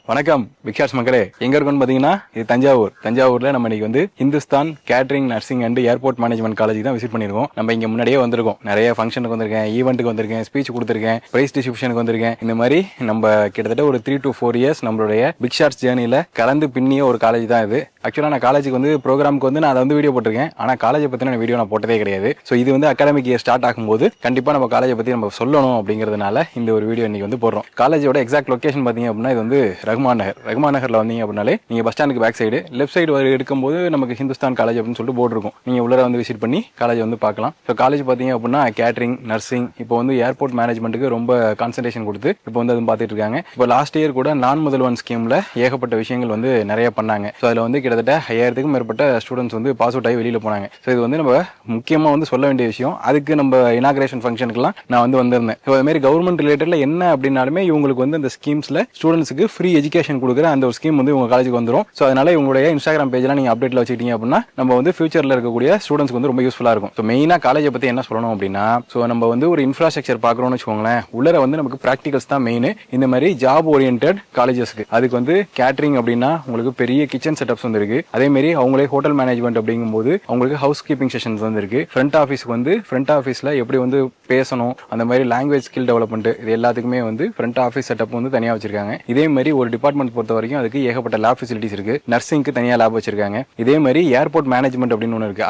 வணக்கம் விக்ஷாஸ் மக்களே, எங்க இருக்குன்னு பாத்தீங்கன்னா இது தஞ்சாவூர்ல நம்ம இன்னைக்கு வந்து Hindustan catering nursing and airport management college தான் விசிட் பண்ணிருக்கோம். நம்ம இங்க முன்னாடியே வந்திருக்கோம், நிறைய ஃபங்க்ஷனுக்கு வந்திருக்கேன், ஈவெண்ட்டுக்கு வந்திருக்கேன், ஸ்பீச் கொடுத்திருக்கேன், பிரைஸ் டிஸ்ட்ரிபியூஷனுக்கு வந்திருக்கேன். இந்த மாதிரி நம்ம கிட்டத்தட்ட ஒரு 3 to 4 இயர்ஸ் நம்மளுடைய பிக் ஷாட்ஸ் ஜேர்னில கலந்து பின்னிய ஒரு காலேஜ் தான் இது. ஆக்சுவலா நான் காலேஜுக்கு வந்து ப்ரோக்ராமுக்கு வந்து நான் அதை வந்து வீடியோ போட்டிருக்கேன், ஆனா காலேஜை பத்தின வீடியோ நான் போட்டதே கிடையாது. ஸோ இது வந்து அகாடமிக் இயர் ஸ்டார்ட் ஆகும்போது கண்டிப்பா நம்ம காலேஜை பத்தி நம்ம சொல்லணும் அப்படிங்கிறதுனால இந்த ஒரு வீடியோ இன்னைக்கு வந்து போடுறோம். காலேஜோட எக்ஸாக்ட் லொகேஷன் பாத்தீங்க அப்படின்னா இது வந்து ரகுமான் நகர்ல வந்தீங்க அப்படின்னாலே நீங்க பஸ் ஸ்டாண்டுக்கு பேக் சைடு லெஃப்ட் சைடு எடுக்கும்போது நமக்கு ஹிந்துஸ்தான் காலேஜ் அப்படின்னு சொல்லிட்டு போர்டு இருக்கும். நீங்க உள்ள வந்து விசிட் பண்ணி காலேஜ் வந்து பார்க்கலாம். ஸோ காலேஜ் பாத்தீங்க அப்படின்னா கேட்டரிங் நர்சிங் இப்போ வந்து ஏர்போர்ட் மேனேஜ்மெண்ட்டுக்கு ரொம்ப கான்சன்ட்ரேஷன் கொடுத்து இப்போ வந்து அது பார்த்துட்டு இருக்காங்க. இப்போ லாஸ்ட் இயர் கூட நான் முதல்வன் ஸ்கீம்ல ஏகப்பட்ட விஷயங்கள் வந்து நிறைய பண்ணாங்க. ஸோ அதில் வந்து கிட்டத்தட்ட 5000க்கும் மேற்பட்ட ஸ்டூடெண்ட்ஸ் வந்து பாஸ் அவுட் ஆகி வெளியில போனாங்க. ஸோ இது வந்து நம்ம முக்கியமா வந்து சொல்ல வேண்டிய விஷயம். அதுக்கு நம்ம இனாகிரேஷன் ஃபங்க்ஷனுக்குலாம் நான் வந்து வந்திருந்தேன். ஸோ அது மாதிரி கவர்மெண்ட் ரிலேட்டட்ல என்ன அப்படின்னாலுமே இவங்களுக்கு வந்து அந்த ஸ்கீம்ஸ்ல ஸ்டூடெண்ட்ஸுக்கு ஃப்ரீ எஜுகேஷன் கொடுக்குற அந்த ஒரு ஸ்கீம் வந்து உங்க காலேஜுக்கு வந்துடும். ஸோ அதனால இவங்களுடைய இன்ஸ்டாகிராம் பேஜ்லாம் நீங்க அப்டேட்ல வச்சுக்கிட்டீங்க அப்படின்னா நம்ம வந்து ஃபியூச்சர்ல இருக்கக்கூடிய ஸ்டூடெண்ட்ஸ்க்கு வந்து ரொம்ப யூஸ்ஃபுல்லா இருக்கும். ஸோ மெயினா காலேஜை பத்தி என்ன சொல்லணும் அப்படின்னா, ஸோ நம்ம வந்து ஒரு இன்ஃப்ராஸ்ட்ரக்சர் பார்க்கறோம்னு வச்சுக்கோங்களேன், உள்ளர வந்து நமக்கு ப்ராக்டிகல்ஸ் தான் மெயின். இந்த மாதிரி ஜாப் ஓரியன்ட் காலேஜஸ்க்கு அதுக்கு வந்து கேட்டரிங் அப்படின்னா உங்களுக்கு பெரிய கிச்சன் செட்டப்ஸ் வந்து இருக்கு. அதே மாதிரி அவங்களே ஹோட்டல் மேனேஜ்மெண்ட் அப்படிங்கும்போது அவங்களுக்கு ஹவுஸ் கீப்பிங் செஷன்ஸ் வந்து இருக்கு. ஃப்ரண்ட் ஆஃபீஸ்ல எப்படி வந்து பேசணும், அந்த மாதிரி லாங்குவேஜ் ஸ்கில் டெவலப்மெண்ட், இது எல்லாத்துக்குமே வந்து ஃப்ரண்ட் ஆஃபீஸ் செட்டப் வந்து தனியாக வச்சிருக்காங்க. இதே மாதிரி ஒரு டிபார்ட்மெண்ட் பொறுத்த வரைக்கும் அதுக்கு ஏகப்பட்ட லேப் ஃபெசிலிட்டிஸ் இருக்கு. நர்சிங்க்கு தனியாக லேப் வச்சிருக்காங்க. இதே மாதிரி ஏர்போர்ட் மேனேஜ்மெண்ட் அப்படின்னு ஒன்று இருக்கு,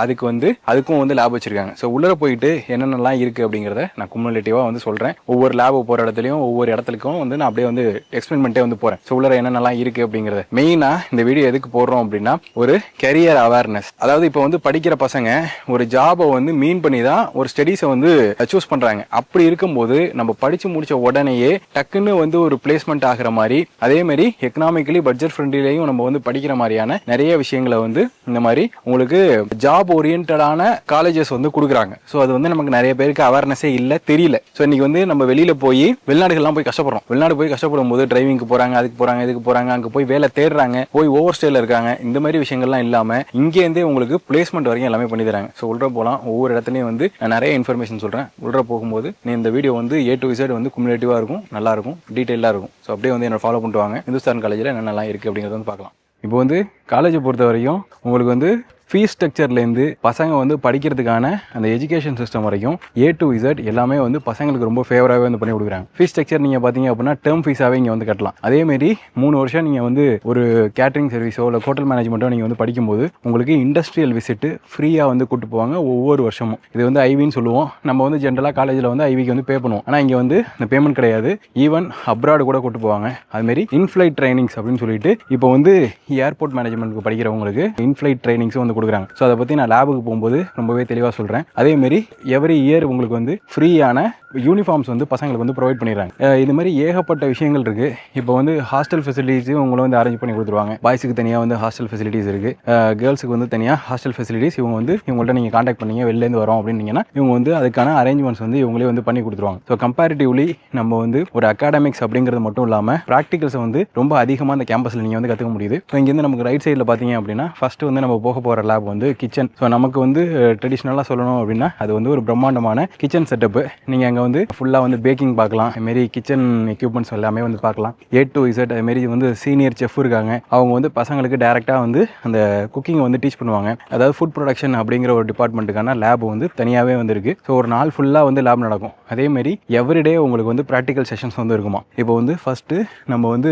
அதுக்கும் வந்து லேப் வச்சிருக்காங்க. ஸோ உள்ள போயிட்டு என்னென்னலாம் இருக்கு அப்படிங்கிறத நான் குமுலேட்டிவா வந்து சொல்றேன். ஒவ்வொரு லேப் போற இடத்துலயும் ஒவ்வொரு இடத்துக்கும் வந்து நான் அப்படியே வந்து எக்ஸ்பிளைன் பண்ணிட்டே வந்து போறேன். ஸோ உள்ள என்னென்னலாம் இருக்கு அப்படிங்கறத மெயினா இந்த வீடியோ எதுக்கு போடுறோம் அப்படின்னா, ஒரு கெரியர் அவேர்னஸ். அதாவது இப்போ வந்து படிக்கிற பசங்க ஒரு ஜாபை வந்து மீன் பண்ணி தான் ஒரு ஸ்டடீஸை வந்து சூஸ் பண்றாங்க. அப்படி இருக்கும்போது நம்ம படிச்சு முடிச்ச உடனேயே டக்குன்னு வந்து ஒரு பிளேஸ்மெண்ட் ஆகிற மாதிரி, அதே மாதிரி எக்கனாமிக்கலி பட்ஜெட் ஃப்ரெண்ட்லிலையும் நம்ம வந்து படிக்கிற மாதிரியான நிறைய விஷயங்களை வந்து இந்த மாதிரி உங்களுக்கு ஜாப் ஓரியன்டான காலேஜஸ் வந்து கொடுக்குறாங்க. ஸோ அது வந்து நமக்கு நிறைய பேருக்கு அவேர்னஸே இல்லை, தெரியல. ஸோ இன்னைக்கு வந்து நம்ம வெளியில போய் வெளிநாடுகள்லாம் போய் கஷ்டப்படுறோம். வெளிநாடு போய் கஷ்டப்படும் போது டிரைவிங்க்கு போறாங்க, அதுக்கு போறாங்க, இதுக்கு போறாங்க, அங்கே போய் வேலை தேடுறாங்க, போய் ஓவர் ஸ்டேல இருக்காங்க. இந்த மாதிரி விஷயங்கள்லாம் இல்லாம இங்கேருந்தே உங்களுக்கு பிளேஸ்மெண்ட் வரைக்கும் எல்லாமே பண்ணி தராங்க. ஸோ உள்ள போகலாம். ஒவ்வொரு இடத்துலையும் வந்து நான் நிறைய இன்ஃபர்மேஷன் சொல்றேன். உள்ள போகும்போது நீ இந்த வீடியோ வந்து A to Z வந்து குமுலேட்டிவா இருக்கும், நல்லா இருக்கும், டீடைலா இருக்கும். ஸோ அப்படியே வந்து என்ன ஃபாலோ பண்ணிட்டு வாங்க. இந்துஸ்தான் காலேஜில் என்னென்னலாம் இருக்கு அப்படிங்கறத வந்து பார்க்கலாம். இப்போ வந்து காலேஜை பொறுத்த வரைக்கும் உங்களுக்கு வந்து ஃபீஸ் ஸ்ட்ரக்சர்லேருந்து பசங்க வந்து படிக்கிறதுக்கான அந்த எஜுகேஷன் சிஸ்டம் வரைக்கும் A to Z எல்லாமே வந்து பசங்களுக்கு ரொம்ப ஃபேவராகவே வந்து பண்ணி கொடுக்குறாங்க. ஃபீஸ் ஸ்ட்ரக்சர் நீங்கள் பார்த்தீங்க அப்படின்னா டேர்ம் ஃபீஸாகவே இங்கே வந்து கட்டலாம். அதேமாரி 3 வருஷம் நீங்கள் வந்து ஒரு கேட்டரிங் சர்வீஸோ இல்லை ஹோட்டல் மேனேஜ்மெண்ட்டோ நீங்கள் வந்து படிக்கும்போது உங்களுக்கு இண்டஸ்ட்ரியல் விசிட்டு ஃப்ரீயாக வந்து கூட்டு போவாங்க ஒவ்வொரு வருஷமும். இது வந்து ஐவின்னு சொல்லுவோம். நம்ம வந்து ஜென்ரலாக காலேஜில் வந்து ஐவிக்கு வந்து பே பண்ணுவோம். ஆனால் இங்கே வந்து இந்த பேமெண்ட் கிடையாது. ஈவன் அப்ராடு கூட கூட்டு போவாங்க. அதுமாரி இன்ஃப்ளைட் ட்ரைனிங்ஸ் அப்படின்னு சொல்லிட்டு இப்போ வந்து ஏர்போர்ட் மேனேஜ்மெண்ட்டுக்கு படிக்கிறவங்களுக்கு இன்ஃப்ளைட் ட்ரைனிங்ஸும் வந்து கொடுக்குறாங்க. ஸோ அதை பற்றி நான் லேபுக்கு போகும்போது ரொம்பவே தெளிவாக சொல்கிறேன். அதேமாரி எவ்ரி இயர் உங்களுக்கு வந்து ஃப்ரீயான யூனிஃபார்ம்ஸ் வந்து பசங்களுக்கு வந்து ப்ரொவைட் பண்ணிடுறாங்க. இது மாதிரி ஏகப்பட்ட விஷயங்கள் இருக்குது. இப்போ வந்து ஹாஸ்டல் ஃபெசிலிட்டிஸும் உங்களை வந்து அரேஞ்ச் பண்ணி கொடுத்துருவாங்க. பாய்ஸுக்கு தனியாக வந்து ஹாஸ்டல் ஃபெசிலிட்டிஸ் இருக்குது, கேர்ள்ஸுக்கு வந்து தனியாக ஹாஸ்டல் ஃபெசிலிட்டிஸ். இவங்க வந்து இவங்கள்ட்ட நீங்கள் காண்டாக்ட் பண்ணீங்க, வெளிலேருந்து வரோம் அப்படின்னீங்கன்னா இவங்க வந்து அதுக்கான அரேஞ்ச்மெண்ட்ஸ் வந்து இவங்களே வந்து பண்ணி கொடுத்துருவாங்க. ஸோ கம்பேரிட்டிவ்லி நம்ம வந்து ஒரு அகாடமிக்ஸ் அப்படிங்கிறது மட்டும் இல்லாமல் ப்ராக்டிகல்ஸை வந்து ரொம்ப அதிகமாக அந்த கேம்பஸில் நீங்கள் வந்து கற்றுக்க முடியுது. ஸோ இங்கேருந்து நமக்கு ரைட் சைடில் பார்த்தீங்க அப்படின்னா ஃபர்ஸ்ட் வந்து நம்ம போக போகிற லேப் வந்து கிச்சன். ஸோ நமக்கு வந்து ட்ரெடிஷ்னலாக சொல்லணும் அப்படின்னா அது வந்து ஒரு பிரம்மாண்டமான கிச்சன் செட்டப்பு. நீங்கள் அங்கே வந்து ஃபுல்லாக வந்து பேக்கிங் பார்க்கலாம், அதுமாரி கிச்சன் எக்யூப்மெண்ட்ஸ் எல்லாமே வந்து பார்க்கலாம். A to Z அதுமாரி வந்து சீனியர் செஃப் இருக்காங்க. அவங்க வந்து பசங்களுக்கு டேரெக்டாக வந்து அந்த குக்கிங்கை வந்து டீச் பண்ணுவாங்க. அதாவது ஃபுட் ப்ரொடக்ஷன் அப்படிங்கிற ஒரு டிபார்ட்மெண்ட்டுக்கான லேப் வந்து தனியாகவே வந்து இருக்குது. ஸோ ஒரு நாள் ஃபுல்லாக வந்து லேப் நடக்கும். அதேமாரி எவ்ரிடே உங்களுக்கு வந்து ப்ராக்டிக்கல் செஷன்ஸ் வந்து இருக்குமா. இப்போ வந்து ஃபஸ்ட்டு நம்ம வந்து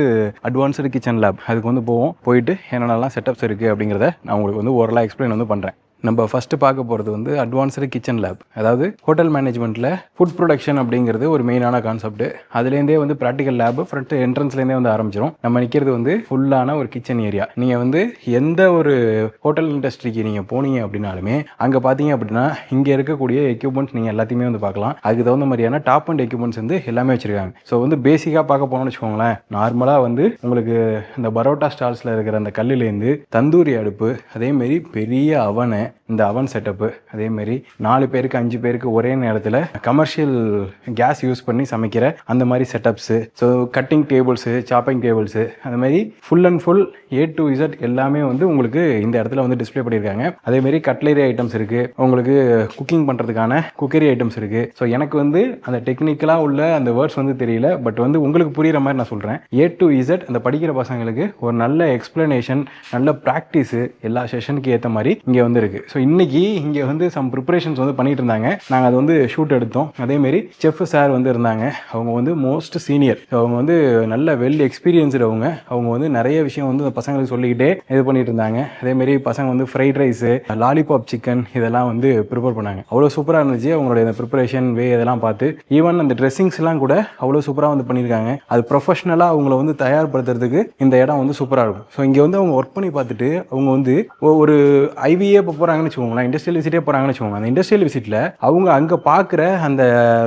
அட்வான்ஸ்டு கிச்சன் லேப் அதுக்கு வந்து போயிட்டு என்னென்னலாம் செட்டப்ஸ் இருக்குது அப்படிங்கிறத நான் உங்களுக்கு வந்து ஓரலாக எக்ஸ்பிளைன் வந்து பண்ணுறேன். நம்ம ஃபஸ்ட்டு பார்க்க போகிறது வந்து அட்வான்ஸ்டு கிச்சன் லேப். அதாவது ஹோட்டல் மேனேஜ்மெண்ட்டில் ஃபுட் ப்ரொடக்ஷன் அப்படிங்கிறது ஒரு மெயினான கான்செப்ட். அதுலேருந்தே வந்து ப்ராக்டிக்கல் லேப் ஃப்ரண்ட் என்ட்ரன்ஸ்லேருந்தே வந்து ஆரம்பிச்சிடும். நம்ம நிற்கிறது வந்து ஃபுல்லான ஒரு கிச்சன் ஏரியா. நீங்கள் வந்து எந்த ஒரு ஹோட்டல் இண்டஸ்ட்ரிக்கு நீங்கள் போனீங்க அப்படின்னாலுமே அங்கே பார்த்தீங்க அப்படின்னா இங்கே இருக்கக்கூடிய எக்யூப்மெண்ட்ஸ் நீங்கள் எல்லாத்தையுமே வந்து பார்க்கலாம். அதுக்கு தகுந்த மாதிரியான டாப் அண்ட் எக்யூப்மெண்ட்ஸ் வந்து எல்லாமே வச்சிருக்காங்க. ஸோ வந்து பேசிக்காக பார்க்க போனோம்னு வச்சுக்கோங்களேன், நார்மலாக வந்து உங்களுக்கு இந்த பரோட்டா ஸ்டால்ஸில் இருக்கிற அந்த கல்லுலேருந்து தந்தூரி அடுப்பு, அதேமாரி பெரிய அவனை, இந்த அவன் செட்டப்பு, அதேமாரி 4 பேருக்கு 5 பேருக்கு ஒரே நேரத்தில் கமர்ஷியல் கேஸ் யூஸ் பண்ணி சமைக்கிற அந்த மாதிரி setups, so cutting tables, chopping tables, அந்த மாதிரி full and full A to Z எல்லாமே வந்து உங்களுக்கு இந்த இடத்துல வந்து டிஸ்பிளே பண்ணியிருக்காங்க. அதேமாரி கட்லரி ஐட்டம்ஸ் இருக்குது, உங்களுக்கு குக்கிங் பண்ணுறதுக்கான குக்கரி ஐட்டம்ஸ் இருக்குது. ஸோ எனக்கு வந்து அந்த டெக்னிக்கலாக உள்ள அந்த வேர்ட்ஸ் வந்து தெரியல, பட் வந்து உங்களுக்கு புரிகிற மாதிரி நான் சொல்கிறேன். A to Z அந்த படிக்கிற பசங்களுக்கு ஒரு நல்ல எக்ஸ்பிளனேஷன், நல்ல ப்ராக்டிஸு எல்லா செஷனுக்கு ஏற்ற மாதிரி இங்கே வந்து இருக்குது. ஸோ இன்றைக்கி இங்கே வந்து சம் ப்ரிப்பரேஷன்ஸ் வந்து பண்ணிட்டு இருந்தாங்க. நாங்கள் அதை வந்து ஷூட் எடுத்தோம். அதேமாரி செஃப் சார் வந்து இருந்தாங்க. அவங்க வந்து மோஸ்ட் சீனியர், அவங்க வந்து நல்ல வெல் எக்ஸ்பீரியன்ஸ்டு. அவங்க வந்து நிறைய விஷயம் வந்து பசங்களுக்கு சொல்லிக்கிட்டே இது பண்ணிட்டு இருந்தாங்க. அதேமாரி பசங்க வந்து ஃப்ரைட் ரைஸு, லாலிபாப் சிக்கன் இதெல்லாம் வந்து ப்ரிப்பேர் பண்ணாங்க. அவ்வளோ சூப்பராக இருந்துச்சு அவங்களுடைய இந்த ப்ரிப்பரேஷன் வே இதெல்லாம் பார்த்து. ஈவன் அந்த ட்ரெஸ்ஸிங்ஸ்லாம் கூட அவ்வளோ சூப்பராக வந்து பண்ணியிருக்காங்க. அது ப்ரொஃபஷ்னலாக அவங்கள வந்து தயார்படுத்துறதுக்கு இந்த இடம் வந்து சூப்பராக இருக்கும். ஸோ இங்கே வந்து அவங்க ஒர்க் பண்ணி பார்த்துட்டு அவங்க வந்து ஒரு ஐவியே இப்போ போகிறாங்கன்னு வச்சுக்கோங்களேன், இண்டஸ்ட்ரியல் விசிட்டே போகிறாங்கன்னு வச்சுக்கோங்க. அந்த இண்டஸ்ட்ரியல் விசிட்டில் அவங்க அங்கே பார்க்குற அந்த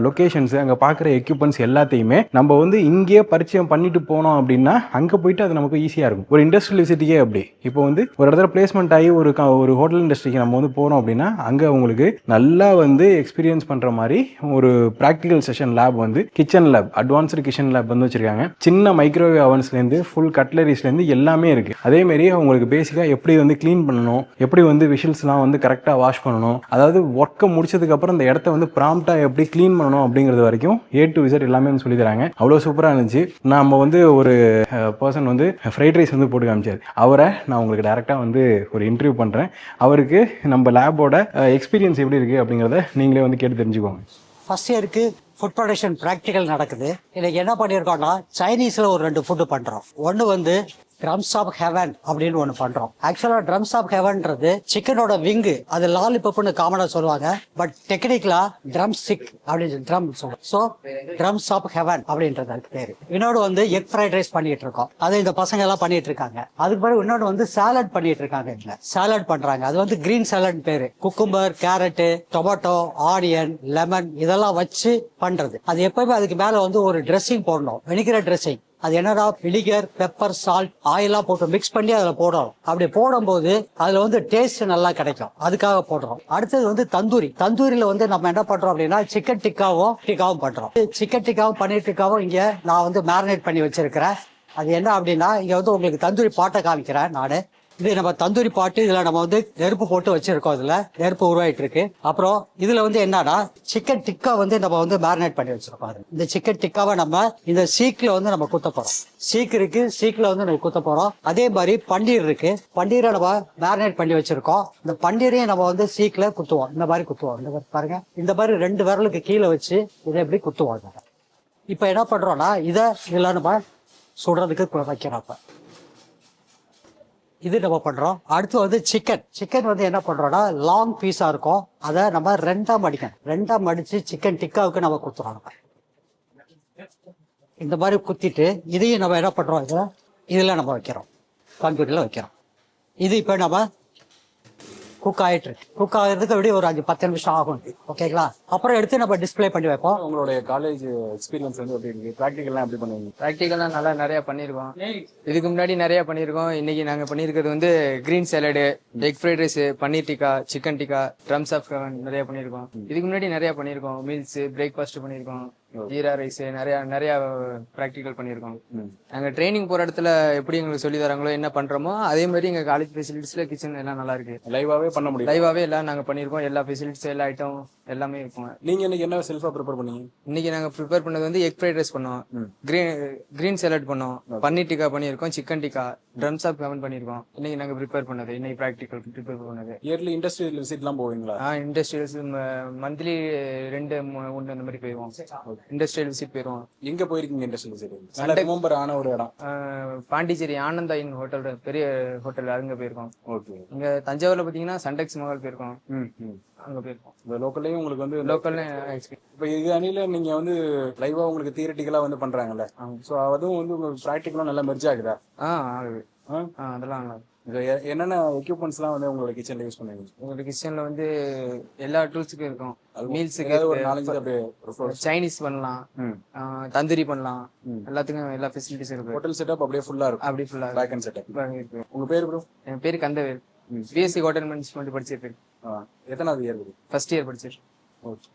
லொக்கேஷன்ஸு, அங்கே பார்க்குற எக்யூப்மெண்ட்ஸ் எல்லாத்தையுமே நம்ம வந்து இங்கேயே பரிச்சயம் பண்ணிட்டு போனோம் அப்படின்னா அங்கே போயிட்டு அது நமக்கு ஈஸியாக இருக்கும். ஒரு இண்டஸ்ட்ரியல் விசிட்டிக்கே அப்படி இப்போ வந்து ஒரு இடத்துல பிளேஸ்மெண்ட் ஆகி ஒரு ஹோட்டல் இண்டஸ்ட்ரிக்கு நம்ம வந்து போனோம் அப்படின்னா அங்கே உங்களுக்கு நல்லா வந்து எக்ஸ்பீரியன்ஸ் பண்ணுற மாதிரி ஒரு ப்ராக்டிக்கல் செஷன் லேப் வந்து kitchen lab, advanced kitchen lab வந்து வச்சிருக்காங்க. சின்ன மைக்ரோவேவ் அவன்ஸ்லேருந்து ஃபுல் கட்லரிஸ்லேருந்து எல்லாமே இருக்குது. அதேமாரி அவங்களுக்கு பேசிக்காக எப்படி வந்து க்ளீன் பண்ணணும், எப்படி வந்து விஷல்ஸ்லாம் வந்து கரெக்டாக வாஷ் பண்ணணும், அதாவது ஒர்க்கை முடிச்சதுக்கப்புறம் இந்த இடத்த வந்து ப்ராம்ப்டாக எப்படி க்ளீன் பண்ணணும் அப்படிங்கிறது வரைக்கும் A to Z எல்லாமே வந்து சொல்லி தராங்க. அவ்வளோ சூப்பராக இருந்துச்சு. நம்ம வந்து ஒரு பர்சன் வந்து ஃப்ரைட் ரைஸ் வந்து போட்டு காமிச்சார். அவரை நான் உங்களுக்கு டேரெக்டாக வந்து ஒரு இன்டர்வியூ பண்ணுறேன். அவருக்கு நம்ம லேபோட எக்ஸ்பீரியன்ஸ் எப்படி இருக்குது அப்படிங்கிறத நீங்களே வந்து கேட்டு தெரிஞ்சுக்கோங்க. ஃபர்ஸ்ட் இயருக்கு ஃபுட் ப்ரொடக்ஷன் ப்ராக்டிக்கல் நடக்குது. இன்னைக்கு என்ன பண்ணியிருக்கோம்னா சைனீஸில் ஒரு 2 ஃபுட்டு பண்ணுறோம். ஒன்று வந்து ட்ரம்ஸ் ஆஃப் ஹெவன் அப்படின்னு ஒன்று பண்ணுறோம். ஆக்சுவலாக ட்ரம்ஸ் ஆஃப் ஹெவன்ன்றது சிக்கனோட விங்கு, அது லாலிபப்னு காமனாக சொல்லுவாங்க. பட் டெக்னிக்கலாக ட்ரம் ஸ்டிக் அப்படின்னு ட்ரம் சொல்லுவோம். ஸோ ட்ரம்ஸ் ஆஃப் ஹெவன் அப்படின்றது அதுக்கு பேர். இன்னொரு வந்து எக் ஃப்ரைட் ரைஸ் பண்ணிட்டு இருக்கோம். அதை இந்த பசங்க எல்லாம் பண்ணிட்டு இருக்காங்க. அதுக்கு பிறகு இன்னொன்று வந்து சாலட் பண்ணிட்டு இருக்காங்க. இல்லை சாலட் பண்றாங்க. அது வந்து கிரீன் சாலட் பேரு. Cucumber, carrot, tomato, onion, lemon இதெல்லாம் வச்சு பண்றது. அது எப்பவுமே அதுக்கு மேல வந்து ஒரு ட்ரெஸ்ஸிங் போடணும், வினிகர் ட்ரெஸ்ஸிங். அது என்னடா வினிகர், பெப்பர், சால்ட், ஆயிலாம் போட்டு மிக்ஸ் பண்ணி அதில் போடணும். அப்படி போடும்போது அதுல வந்து டேஸ்ட் நல்லா கிடைக்கும். அதுக்காக போடுறோம். அடுத்தது வந்து தந்தூரி. தந்தூரியில வந்து நம்ம என்ன பண்றோம் அப்படின்னா சிக்கன் டிக்காவும் பண்றோம். சிக்கன் டிக்காவும் பன்னீர் டிக்காவும் இங்க நான் வந்து மேரினேட் பண்ணி வச்சிருக்கிறேன். அது என்ன அப்படின்னா இங்க வந்து உங்களுக்கு தந்தூரி பாட்டை காமிக்கிறேன் நானு. இது நம்ம தந்தூரி பாட்டு. இதுல நம்ம வந்து நெருப்பு போட்டு வச்சிருக்கோம். இதுல நெருப்பு உருவாயிட்டு இருக்கு. அப்புறம் இதுல வந்து என்னன்னா சிக்கன் டிக்கா வந்து நம்ம வந்து மேரினேட் பண்ணி வச்சிருக்கோம். இந்த சிக்கன் டிக்காவை நம்ம இந்த சீக்ல வந்து நம்ம குத்த போறோம். சீக் இருக்கு, சீக்ல வந்து நம்ம குத்த போறோம். அதே மாதிரி பன்னீர் இருக்கு, பன்னீரை நம்ம மேரினேட் பண்ணி வச்சிருக்கோம். இந்த பன்னீரையும் நம்ம வந்து சீக்ல குத்துவோம். இந்த மாதிரி குத்துவோம். இந்த மாதிரி பாருங்க, இந்த மாதிரி 2 விரலுக்கு கீழே வச்சு இதை எப்படி குத்துவோம். இப்ப என்ன பண்றோம்னா இதெல்லாம் நம்ம சுடுறதுக்கு வைக்கிறோம். இது நம்ம பண்றோம். அடுத்து வந்து சிக்கன் வந்து என்ன பண்றோம்னா லாங் பீஸா இருக்கும். அதை நம்ம 2ஆ மடிக்கணும். 2ஆ மடிச்சு சிக்கன் டிக்காவுக்கு நம்ம குத்துறோம். இந்த மாதிரி குத்திட்டு இதையும் நம்ம என்ன பண்றோம், இதுல நம்ம வைக்கிறோம், கம்ப்யூட்டர்ல வைக்கிறோம். இது இப்ப நம்ம குக் ஆயிட்டு இருக்கு. குக் ஆகிறதுக்கு அப்படியே ஒரு 5-10 நிமிஷம் ஆகும். ஓகேங்களா? அப்புறம் எடுத்து நம்ம டிஸ்பிளே பண்ணி வைப்போம். உங்களுடைய காலேஜ் எக்ஸ்பீரியன்ஸ் வந்து எப்படி இருக்கு? ப்ராக்டிகல்லாம் எப்படி பண்ணுவீங்க? ப்ராக்டிகல்லாம் நல்லா நிறைய பண்ணியிருக்கோம். இதுக்கு முன்னாடி நிறைய பண்ணியிருக்கோம். இன்னைக்கு நாங்கள் பண்ணியிருக்கிறது வந்து green salad, egg fried rice, paneer tikka, chicken tikka, drums of நிறைய பண்ணியிருக்கோம். இதுக்கு முன்னாடி நிறைய பண்ணியிருக்கோம். மீல்ஸ், பிரேக்ஃபாஸ்ட் பண்ணியிருக்கோம், ஜீரா ரைஸ், நிறைய ப்ராக்டிகல் பண்ணியிருக்கோம். நாங்கள் ட்ரைனிங் போகிற இடத்துல எப்படி எங்களுக்கு சொல்லி தராங்களோ என்ன பண்ணுறோமோ அதே மாதிரி எங்கள் காலேஜ் ஃபெசிலிட்டிஸில் கிச்சன் எல்லாம் நல்லா இருக்கு. லைவாவே பண்ண முடியும். லைவாவே எல்லாம் நாங்கள் பண்ணியிருக்கோம். எல்லா ஃபெசிலிட்டிஸ், எல்லா ஐட்டம் எல்லாமே இருக்கும். நீங்க இன்னைக்கு என்ன செல்ஃபா ப்ரிப்பேர் பண்ணீங்க? இன்னைக்கு நாங்கள் ப்ரிப்பேர் பண்ணது வந்து எக் ஃப்ரைட் ரைஸ் பண்ணோம், கிரீன் சாலட் பண்ணோம், பன்னீர் டிக்கா பண்ணியிருக்கோம், chicken tikka, drums of heaven பண்ணியிருக்கோம். இன்னைக்கு நாங்கள் ப்ரிப்பேர் பண்ணது, இன்னைக்கு ப்ராக்டிகல் ப்ரிப்பேர் பண்ணது. இயர்லி இண்டஸ்ட்ரியல் விசிட்லாம் போவீங்களா? இண்டஸ்ட்ரியல்ஸ் மந்த்லி 2-3 அந்த மாதிரி போயிடுவோம். இண்டஸ்ட்ரியல் விசிட் போயிடுவோம். எங்க போயிருக்கீங்க இண்டஸ்ட்ரியல் விசிட்? நல்ல ரிமெம்பர் ஆன ஒரு இடம் பாண்டிச்சேரி ஆனந்தா இன் ஹோட்டல், பெரிய ஹோட்டல், அங்க போயிருக்கோம். ஓகே. இங்க தஞ்சாவூர்ல பாத்தீங்கன்னா சண்டெக்ஸ் மஹால் போயிருக்கோம். அங்க போயிருக்கோம். இந்த லோக்கல்லையும் உங்களுக்கு வந்து லோக்கல்ல இப்போ இது அணில நீங்க வந்து லைவா உங்களுக்கு தியரிட்டிக்கலா வந்து பண்றாங்கல்ல, ஸோ அதுவும் வந்து உங்களுக்கு ப்ராக்டிக்கலா நல்லா மெர்ஜ் ஆகுதா? ஆகுது. அதெல்லாம் என்னென்ன எக்யூப்மெண்ட்ஸ்லாம் வந்து உங்களோட கிச்சன்ல யூஸ் பண்ணுவீங்க? உங்களோட கிச்சன்ல வந்து எல்லா டூல்ஸுக்கும் இருக்கும். மீல்ஸுக்கு ஒரு 4-5 அப்படியே சைனீஸ் பண்ணலாம், தந்தூரி பண்ணலாம், எல்லாத்துக்கும் எல்லா ஃபெசிலிட்டிஸும் இருக்கு. ஹோட்டல் செட்டப் அப்படியே ஃபுல்லா இருக்கும். அப்படி ஃபுல்லா பேக் அண்ட் செட்டப். உங்க பேர் ப்ரோ? என் பேரு கந்தவேல். பிஎஸ்சி ஹோட்டல் மேனேஜ்மெண்ட் படிச்சிட்டு இருக்கேன். எத்தனாவது இயர்? ஃபர்ஸ்ட் இயர் படிச்சிட்டு.